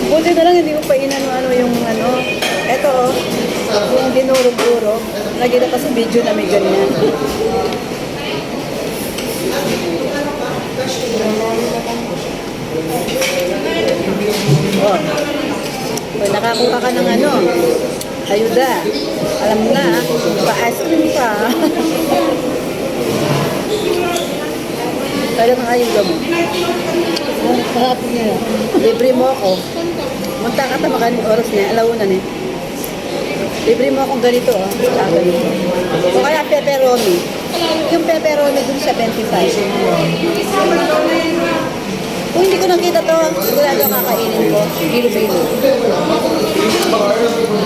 Buti na lang hindi ko pa inano-ano yung ano. Eto, yung dinurog-durog. Nakita pa sa video na may ganyan. Oh. Pag nakakuha ka ng ano, ayuda. Alam mo na, pa-ice cream pa. Kaya ng ayuda mo. Sarap niya. Libre mo ako. Munta ka tamakan yung oras niya. Alauna niya. Libre mo akong ganito, oh. Saka ganito. O kaya pepperoni. Yung pepperoni dun sa 25. Kung hindi ko nakita to, sigurado kakainin ko. Bilo-bilo.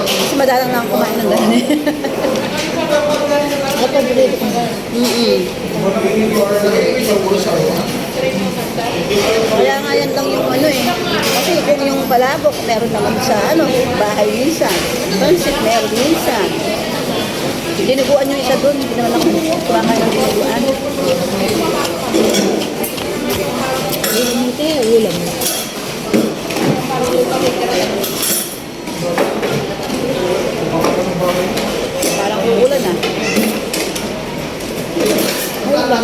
Kasi madalang na akong kumain ng ganun eh. Kapag dito ka ba? Kaya nga yan lang yung ano eh. Kasi kung yung palabok, meron naman sa ano, bahay minsan. Pansit, meron minsan. Dinuguan yung isa dun. Hindi naman ako kumakain ng dinuguan. Ulam mo tayo, ulam mo. Parang uulan ah. Ulam.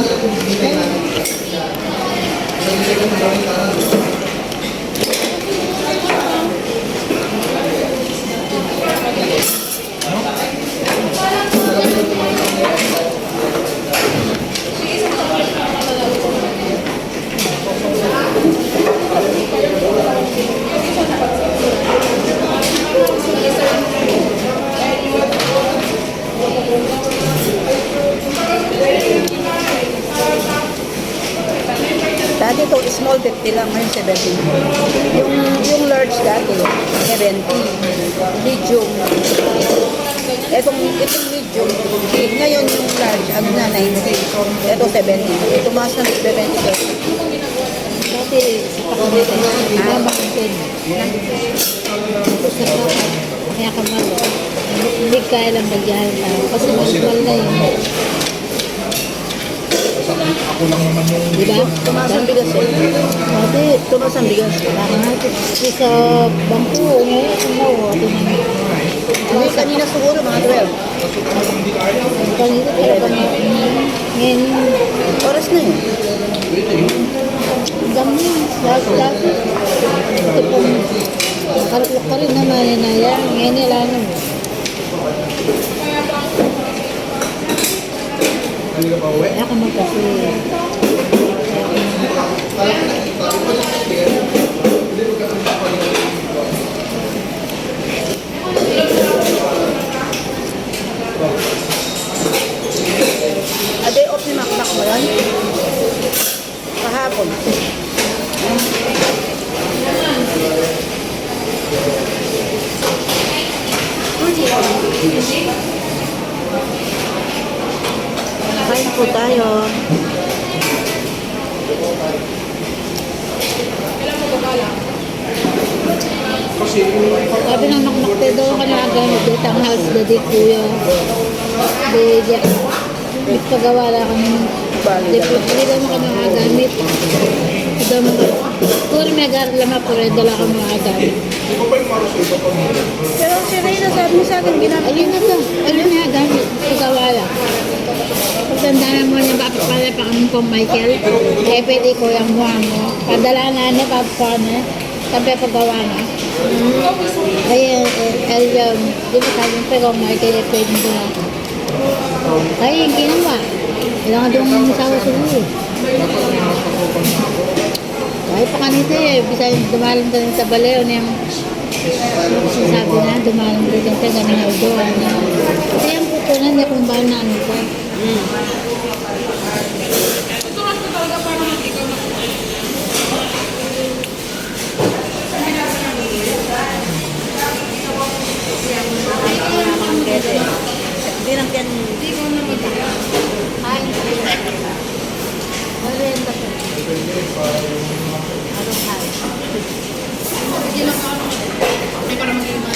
Dati ito, small 50 lang, ngayon 70. Yung large dati, 70. Medium. Itong medium, ngayon yung large, ano na, 90. Ito 70. Tumaas na 70 pesos. Dati, sa pakamata, habang din. Tapos sa pakamata, kaya kamalo. Hindi kaya lang magyahan tao. Kasi mahal na yun. Ako lang naman yung... Diba? Tumaas ang bigas eh. Dati, Tumaas ang bigas. kasi sa bangko, ngayon, Hindi, kanina siguro, mga 12. kanina talaga ngayon, Oras na yun. dami, dati. Ito pong, karaklok ka rin naman, yan, ngayon nila naman. Hindi ka pa uwi? Kaya ka magkasi. A day off ni Makmak mo yun? Kahapon. Kain po tayo. Kasi Sabi ng makmakte daw ka na gamit, dito ang house na di kuya. Di pagawa lang kami. Di daw mo ka mga gamit. Daw mo ka. Kung may agar lamang po rin, dala ka mga gamit. hindi ko pa yung maros iba pa mga. Pero si Reyna sabi mo sa akin, ginamit Ayun na to. Ayun na gamit. Pagawa lang. Pagtandaan mo niya, bakit pala pa kami po Michael? Eh, pwede ko yung mukha mo. Padala na na, papapaan na. Sabi pagawa na. Kaya, di ba sabi mo, pero Michael, pwede mo na. Kaya yung ginawa. Kailangan doon sa siguro. Kahit pa kanito eh, bisa dumalang ka rin sa baleo niyang sabi na, dumalang ka rin sa ganing audoan. Kasi yung pupunan niya kung ba na ano pa. Hindi lang yan. Ay, Marenda po. Anong hal? Hindi para maging mga